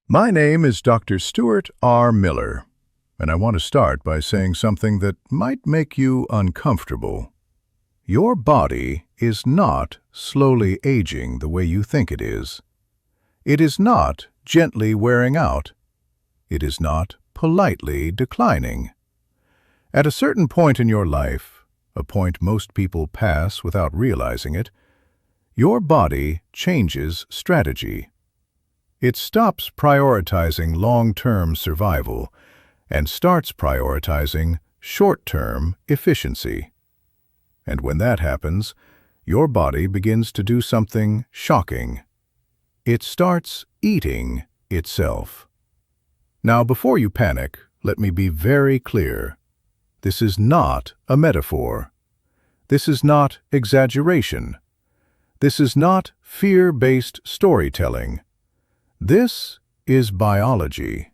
My name is Dr. Stuart R. Miller, and I want to start by saying something that might make you uncomfortable. Your body is not slowly aging the way you think it is. It is not gently wearing out. It is not politely declining. At a certain point in your life, a point most people pass without realizing it, your body changes strategy. It stops prioritizing long-term survival and starts prioritizing short-term efficiency. And when that happens, your body begins to do something shocking. It starts eating itself. Now, before you panic, let me be very clear. This is not a metaphor. This is not exaggeration. This is not fear-based storytelling. This is biology.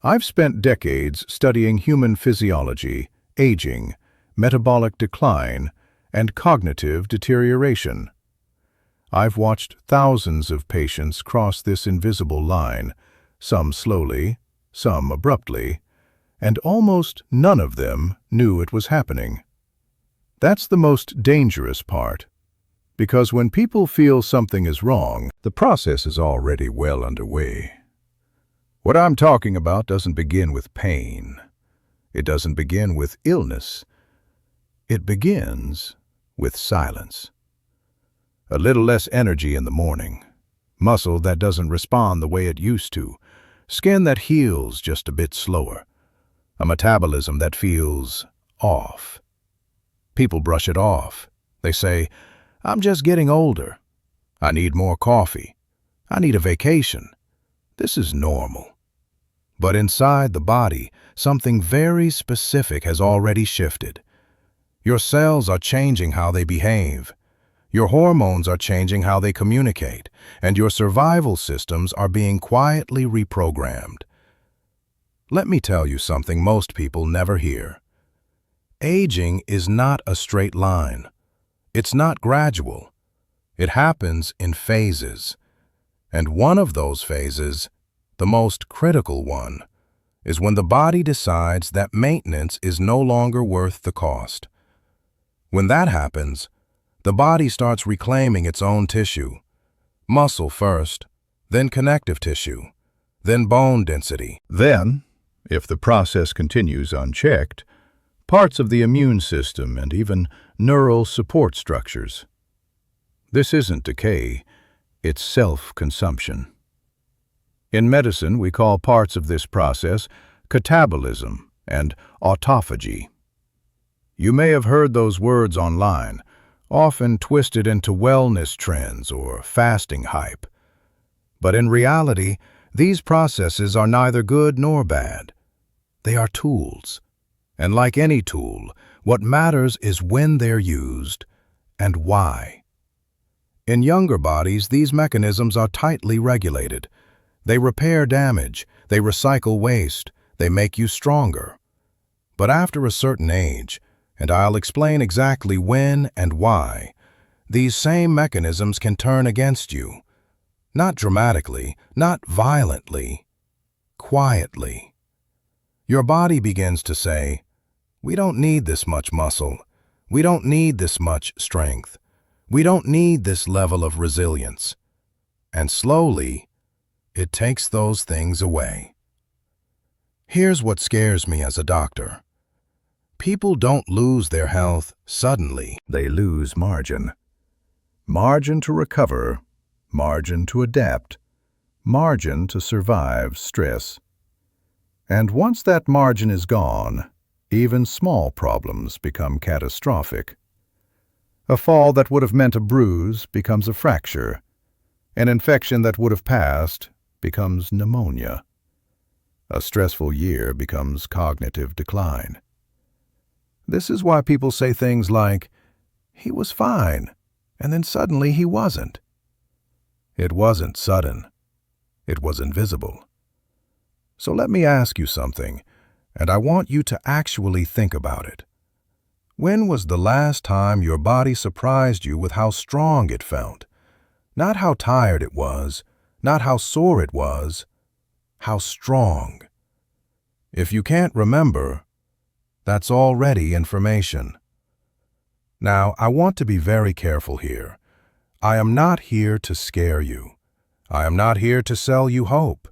I've spent decades studying human physiology, aging, metabolic decline, and cognitive deterioration. I've watched thousands of patients cross this invisible line, some slowly, some abruptly, and almost none of them knew it was happening. That's the most dangerous part. Because when people feel something is wrong, the process is already well underway. What I'm talking about doesn't begin with pain. It doesn't begin with illness. It begins with silence. A little less energy in the morning, muscle that doesn't respond the way it used to, skin that heals just a bit slower, a metabolism that feels off. People brush it off. They say, "I'm just getting older. I need more coffee. I need a vacation. This is normal." But inside the body, something very specific has already shifted. Your cells are changing how they behave. Your hormones are changing how they communicate, and your survival systems are being quietly reprogrammed. Let me tell you something most people never hear. Aging is not a straight line. It's not gradual. It happens in phases. And one of those phases, the most critical one, is when the body decides that maintenance is no longer worth the cost. When that happens, the body starts reclaiming its own tissue. Muscle first, then connective tissue, then bone density. Then, if the process continues unchecked, parts of the immune system and even neural support structures. This isn't decay, it's self-consumption. In medicine, we call parts of this process catabolism and autophagy. You may have heard those words online, often twisted into wellness trends or fasting hype. But in reality, these processes are neither good nor bad. They are tools. And like any tool, what matters is when they're used and why. In younger bodies, these mechanisms are tightly regulated. They repair damage, they recycle waste, they make you stronger. But after a certain age, and I'll explain exactly when and why, these same mechanisms can turn against you. Not dramatically, not violently, quietly. Your body begins to say, "We don't need this much muscle. We don't need this much strength. We don't need this level of resilience." And slowly, it takes those things away. Here's what scares me as a doctor. People don't lose their health suddenly. They lose margin. Margin to recover, margin to adapt, margin to survive stress. And once that margin is gone, even small problems become catastrophic. A fall that would have meant a bruise becomes a fracture. An infection that would have passed becomes pneumonia. A stressful year becomes cognitive decline. This is why people say things like, "He was fine, and then suddenly he wasn't." It wasn't sudden. It was invisible. So let me ask you something, and I want you to actually think about it. When was the last time your body surprised you with how strong it felt? Not how tired it was, not how sore it was, how strong. If you can't remember, that's already information. Now, I want to be very careful here. I am not here to scare you. I am not here to sell you hope.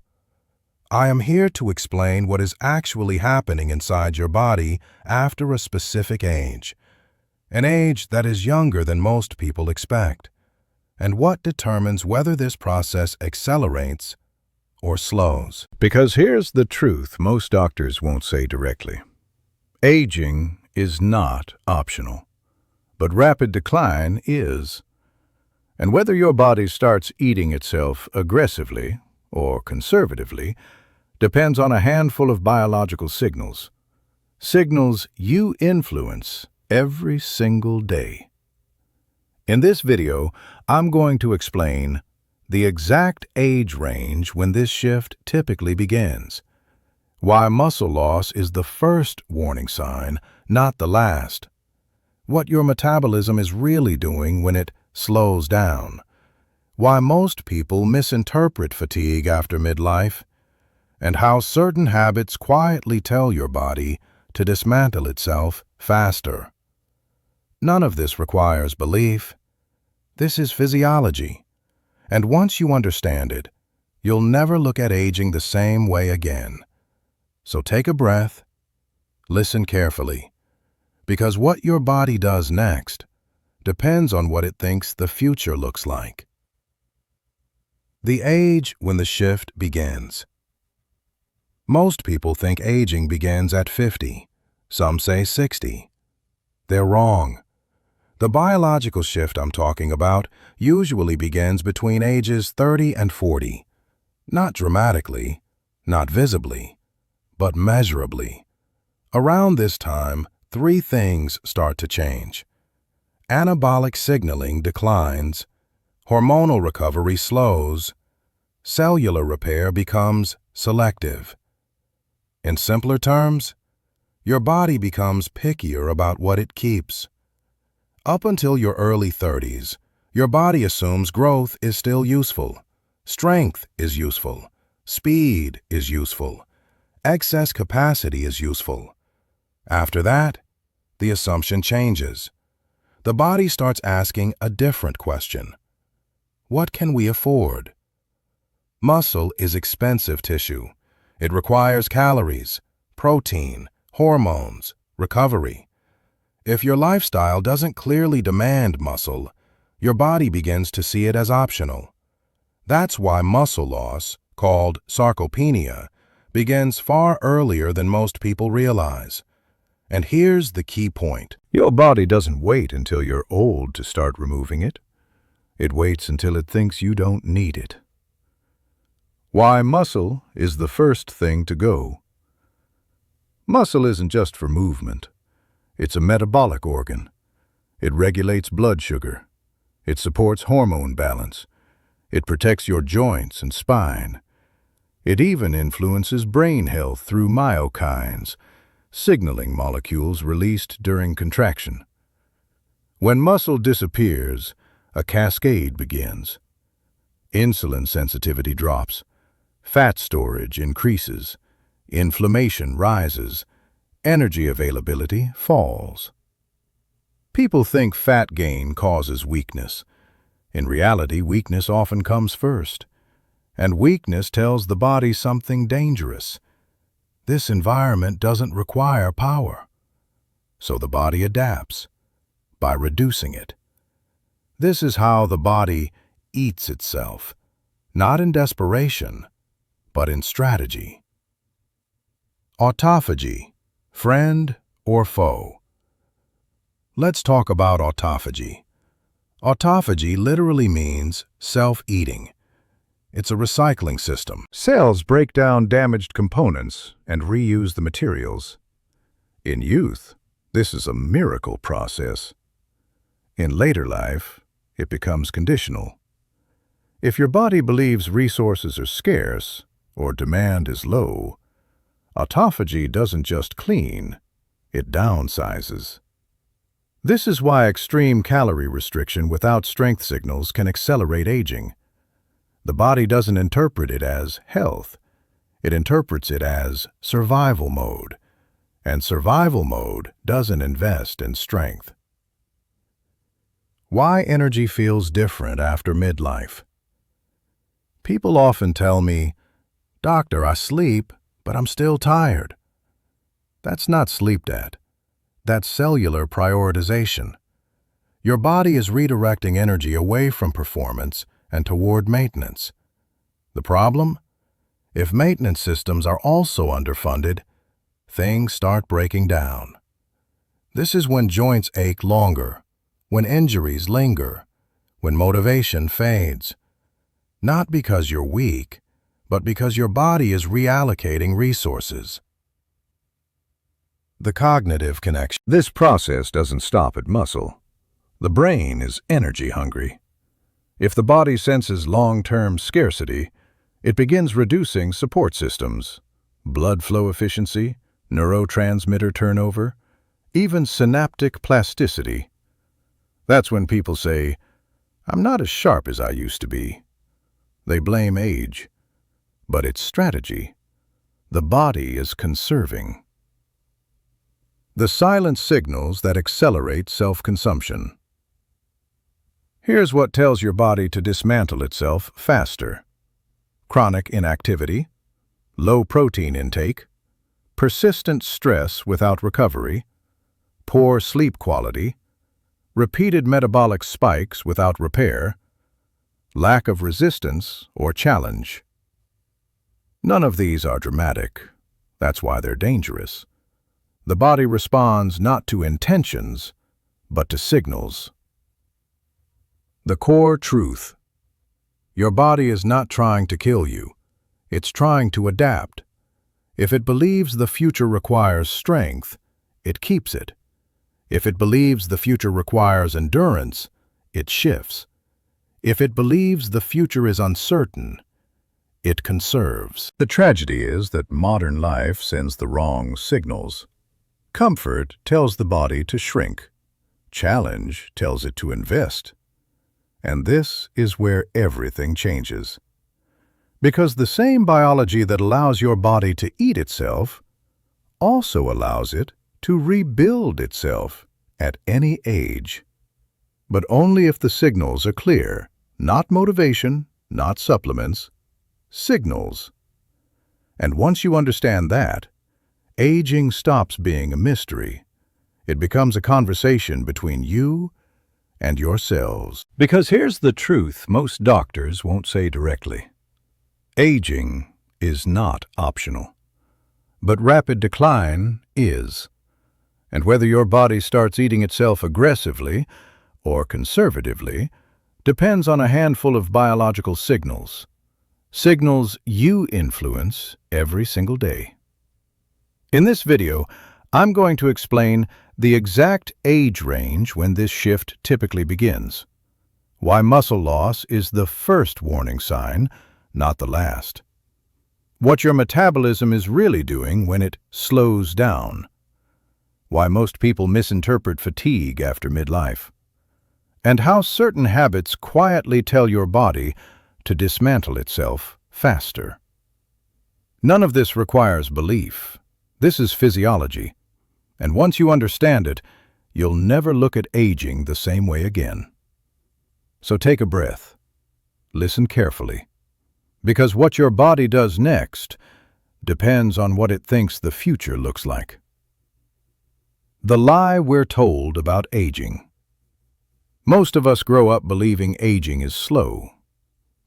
I am here to explain what is actually happening inside your body after a specific age, an age that is younger than most people expect, and what determines whether this process accelerates or slows. Because here's the truth most doctors won't say directly. Aging is not optional, but rapid decline is. And whether your body starts eating itself aggressively or conservatively depends on a handful of biological signals. Signals you influence every single day. In this video, I'm going to explain the exact age range when this shift typically begins, why muscle loss is the first warning sign, not the last, what your metabolism is really doing when it slows down, why most people misinterpret fatigue after midlife, and how certain habits quietly tell your body to dismantle itself faster. None of this requires belief. This is physiology, and once you understand it, you'll never look at aging the same way again. So take a breath, listen carefully, because what your body does next depends on what it thinks the future looks like. The age when the shift begins. Most people think aging begins at 50. Some say 60. They're wrong. The biological shift I'm talking about usually begins between ages 30 and 40. Not dramatically, not visibly, but measurably. Around this time, three things start to change. Anabolic signaling declines, hormonal recovery slows, cellular repair becomes selective. In simpler terms, your body becomes pickier about what it keeps. Up until your early 30s, your body assumes growth is still useful, strength is useful, speed is useful, excess capacity is useful. After that, the assumption changes. The body starts asking a different question. What can we afford? Muscle is expensive tissue. It requires calories, protein, hormones, recovery. If your lifestyle doesn't clearly demand muscle, your body begins to see it as optional. That's why muscle loss, called sarcopenia, begins far earlier than most people realize. And here's the key point. Your body doesn't wait until you're old to start removing it. It waits until it thinks you don't need it. Why muscle is the first thing to go. Muscle isn't just for movement. It's a metabolic organ. It regulates blood sugar. It supports hormone balance. It protects your joints and spine. It even influences brain health through myokines, signaling molecules released during contraction. When muscle disappears, a cascade begins. Insulin sensitivity drops. Fat storage increases. Inflammation rises. Energy availability falls. People think fat gain causes weakness. In reality, weakness often comes first. And weakness tells the body something dangerous. This environment doesn't require power. So the body adapts by reducing it. This is how the body eats itself, not in desperation, but in strategy. Autophagy, friend or foe? Let's talk about autophagy. Autophagy literally means self-eating. It's a recycling system. Cells break down damaged components and reuse the materials. In youth, this is a miracle process. In later life, it becomes conditional. If your body believes resources are scarce or demand is low, autophagy doesn't just clean, it downsizes. This is why extreme calorie restriction without strength signals can accelerate aging. The body doesn't interpret it as health. It interprets it as survival mode, and survival mode doesn't invest in strength. Why energy feels different after midlife? People often tell me, "Doctor, I sleep, but I'm still tired." That's not sleep debt. That's cellular prioritization. Your body is redirecting energy away from performance and toward maintenance. The problem? If maintenance systems are also underfunded, things start breaking down. This is when joints ache longer, when injuries linger, when motivation fades. Not because you're weak, but because your body is reallocating resources. The cognitive connection. This process doesn't stop at muscle. The brain is energy hungry. If the body senses long-term scarcity, it begins reducing support systems, blood flow efficiency, neurotransmitter turnover, even synaptic plasticity. That's when people say, "I'm not as sharp as I used to be." They blame age, but it's strategy. The body is conserving. The silent signals that accelerate self-consumption. Here's what tells your body to dismantle itself faster: chronic inactivity, low protein intake, persistent stress without recovery, poor sleep quality, repeated metabolic spikes without repair, lack of resistance or challenge. None of these are dramatic. That's why they're dangerous. The body responds not to intentions, but to signals. The core truth. Your body is not trying to kill you. It's trying to adapt. If it believes the future requires strength, it keeps it. If it believes the future requires endurance, it shifts. If it believes the future is uncertain, it conserves. The tragedy is that modern life sends the wrong signals. Comfort tells the body to shrink. Challenge tells it to invest. And this is where everything changes. Because the same biology that allows your body to eat itself also allows it to rebuild itself at any age. But only if the signals are clear, not motivation, not supplements, signals. And once you understand that, aging stops being a mystery. It becomes a conversation between you and your cells. Because here's the truth most doctors won't say directly. Aging is not optional, but rapid decline is. And whether your body starts eating itself aggressively or conservatively depends on a handful of biological signals. Signals you influence every single day. In this video, I'm going to explain the exact age range when this shift typically begins, why muscle loss is the first warning sign, not the last, what your metabolism is really doing when it slows down, why most people misinterpret fatigue after midlife, and how certain habits quietly tell your body to dismantle itself faster. None of this requires belief. This is physiology. And once you understand it, you'll never look at aging the same way again. So take a breath. Listen carefully. Because what your body does next depends on what it thinks the future looks like. The lie we're told about aging. Most of us grow up believing aging is slow,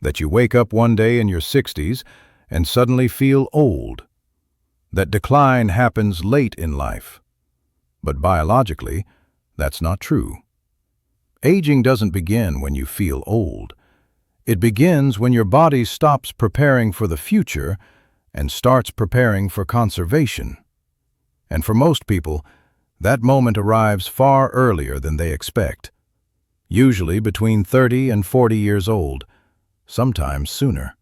that you wake up one day in your 60s and suddenly feel old, that decline happens late in life. But biologically, that's not true. Aging doesn't begin when you feel old. It begins when your body stops preparing for the future and starts preparing for conservation. And for most people, that moment arrives far earlier than they expect, usually between 30 and 40 years old, sometimes sooner.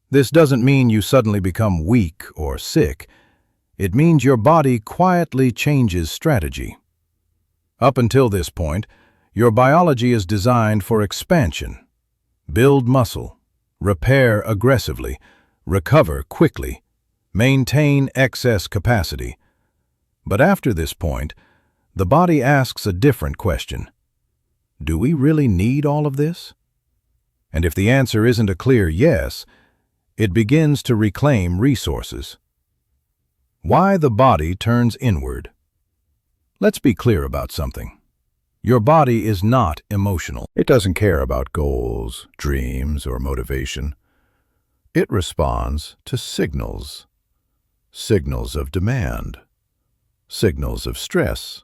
This doesn't mean you suddenly become weak or sick. It means your body quietly changes strategy. Up until this point, your biology is designed for expansion. Build muscle, repair aggressively, recover quickly, maintain excess capacity. But after this point, the body asks a different question. Do we really need all of this? And if the answer isn't a clear yes, it begins to reclaim resources. Why the body turns inward. Let's be clear about something. Your body is not emotional. It doesn't care about goals, dreams, or motivation. It responds to signals. Signals of demand. Signals of stress.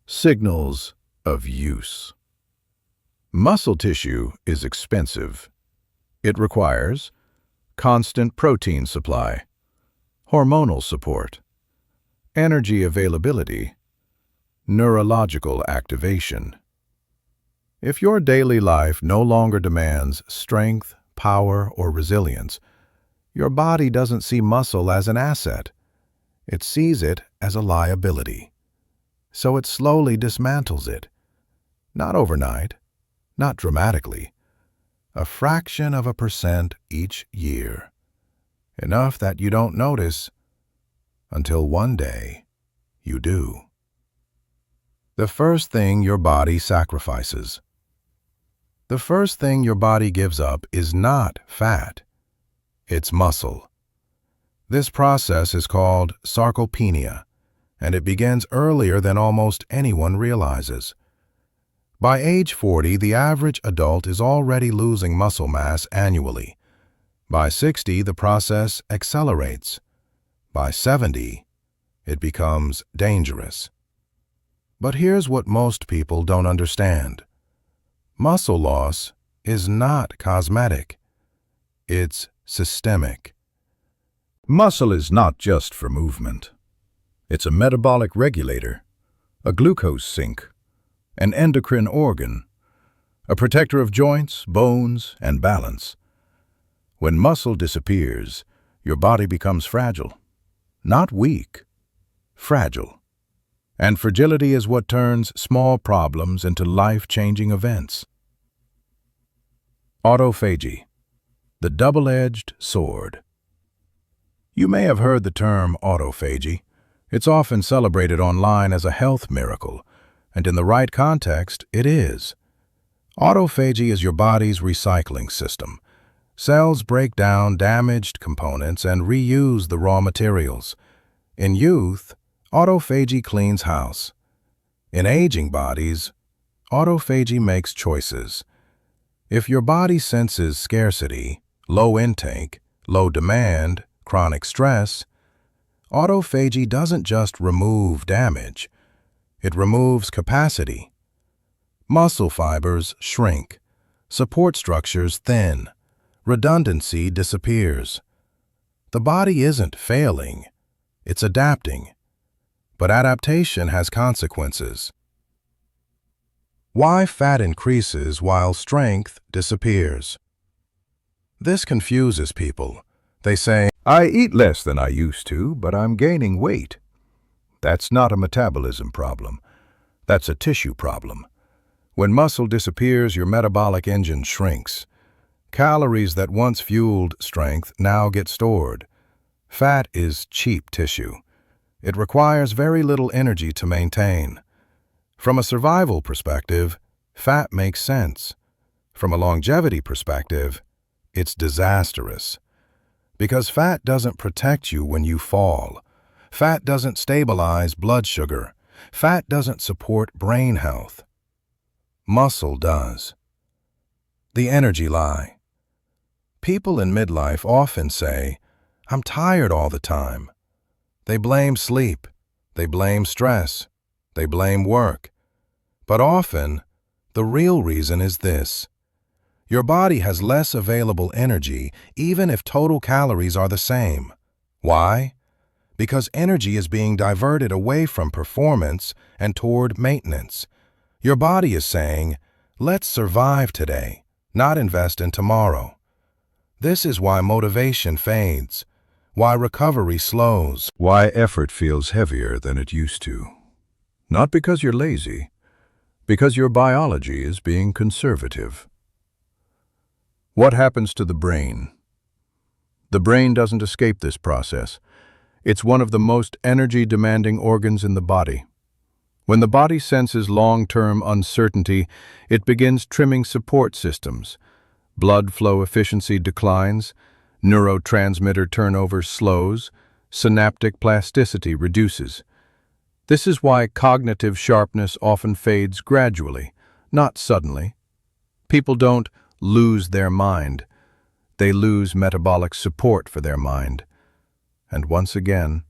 Signals of use. Muscle tissue is expensive. It requires constant protein supply, hormonal support, energy availability, neurological activation. If your daily life no longer demands strength, power, or resilience, your body doesn't see muscle as an asset. It sees it as a liability. So it slowly dismantles it. Not overnight, not dramatically, a fraction of a percent each year. Enough that you don't notice until one day you do. The first thing your body sacrifices. The first thing your body gives up is not fat. It's muscle. This process is called sarcopenia, and it begins earlier than almost anyone realizes. By age 40, the average adult is already losing muscle mass annually. By 60, the process accelerates. By 70, it becomes dangerous. But here's what most people don't understand. Muscle loss is not cosmetic. It's systemic. Muscle is not just for movement. It's a metabolic regulator, a glucose sink, an endocrine organ, a protector of joints, bones, and balance. When muscle disappears, your body becomes fragile. Not weak, fragile. And fragility is what turns small problems into life-changing events. Autophagy, the double-edged sword. You may have heard the term autophagy. It's often celebrated online as a health miracle, and in the right context, it is. Autophagy is your body's recycling system. Cells break down damaged components and reuse the raw materials. In youth, autophagy cleans house. In aging bodies, autophagy makes choices. If your body senses scarcity, low intake, low demand, chronic stress, autophagy doesn't just remove damage. It removes capacity. Muscle fibers shrink, support structures thin, redundancy disappears. The body isn't failing, it's adapting. But adaptation has consequences. Why fat increases while strength disappears? This confuses people. They say, I eat less than I used to, but I'm gaining weight. That's not a metabolism problem. That's a tissue problem. When muscle disappears, your metabolic engine shrinks. Calories that once fueled strength now get stored. Fat is cheap tissue. It requires very little energy to maintain. From a survival perspective, fat makes sense. From a longevity perspective, it's disastrous. Because fat doesn't protect you when you fall. Fat doesn't stabilize blood sugar. Fat doesn't support brain health. Muscle does. The energy lie. People in midlife often say, I'm tired all the time. They blame sleep. They blame stress. They blame work. But often, the real reason is this. Your body has less available energy even if total calories are the same. Why? Because energy is being diverted away from performance and toward maintenance. Your body is saying, let's survive today, not invest in tomorrow. This is why motivation fades, why recovery slows, Why effort feels heavier than it used to. Not because you're lazy, because your biology is being conservative. What happens to the brain? The brain doesn't escape this process. It's one of the most energy-demanding organs in the body. When the body senses long-term uncertainty, it begins trimming support systems. Blood flow efficiency declines, neurotransmitter turnover slows, synaptic plasticity reduces. This is why cognitive sharpness often fades gradually, not suddenly. People don't lose their mind. They lose metabolic support for their mind. And once again,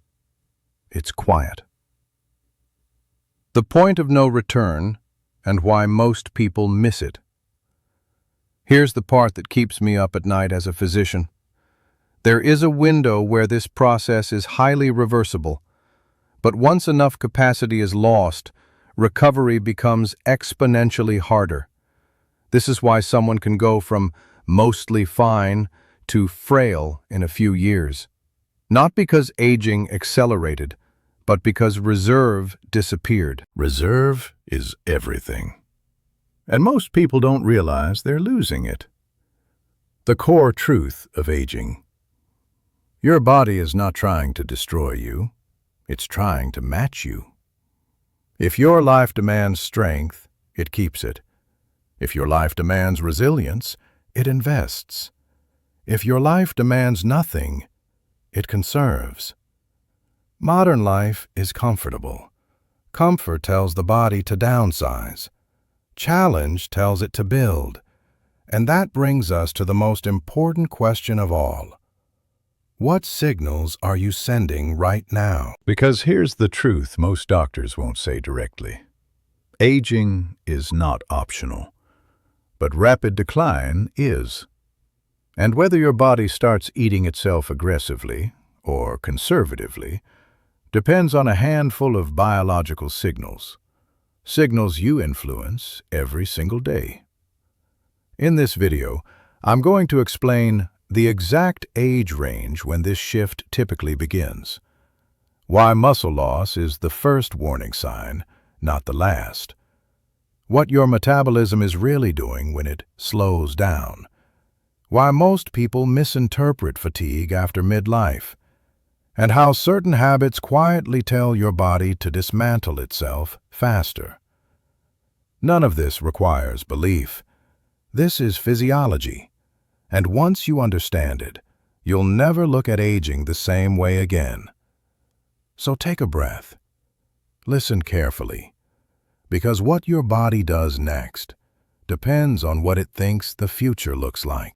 it's quiet. The point of no return, and why most people miss it. Here's the part that keeps me up at night as a physician. There is a window where this process is highly reversible, but once enough capacity is lost, recovery becomes exponentially harder. This is why someone can go from mostly fine to frail in a few years. Not because aging accelerated, but because reserve disappeared. Reserve is everything. And most people don't realize they're losing it. The core truth of aging. Your body is not trying to destroy you. It's trying to match you. If your life demands strength, it keeps it. If your life demands resilience, it invests. If your life demands nothing, it conserves. Modern life is comfortable. Comfort tells the body to downsize. Challenge tells it to build. And that brings us to the most important question of all. What signals are you sending right now? Because here's the truth most doctors won't say directly. Aging is not optional, but rapid decline is. And whether your body starts eating itself aggressively or conservatively depends on a handful of biological signals, signals you influence every single day. In this video, I'm going to explain the exact age range when this shift typically begins, why muscle loss is the first warning sign, not the last, what your metabolism is really doing when it slows down, why most people misinterpret fatigue after midlife, and how certain habits quietly tell your body to dismantle itself faster. None of this requires belief. This is physiology, and once you understand it, you'll never look at aging the same way again. So take a breath. Listen carefully, because what your body does next depends on what it thinks the future looks like.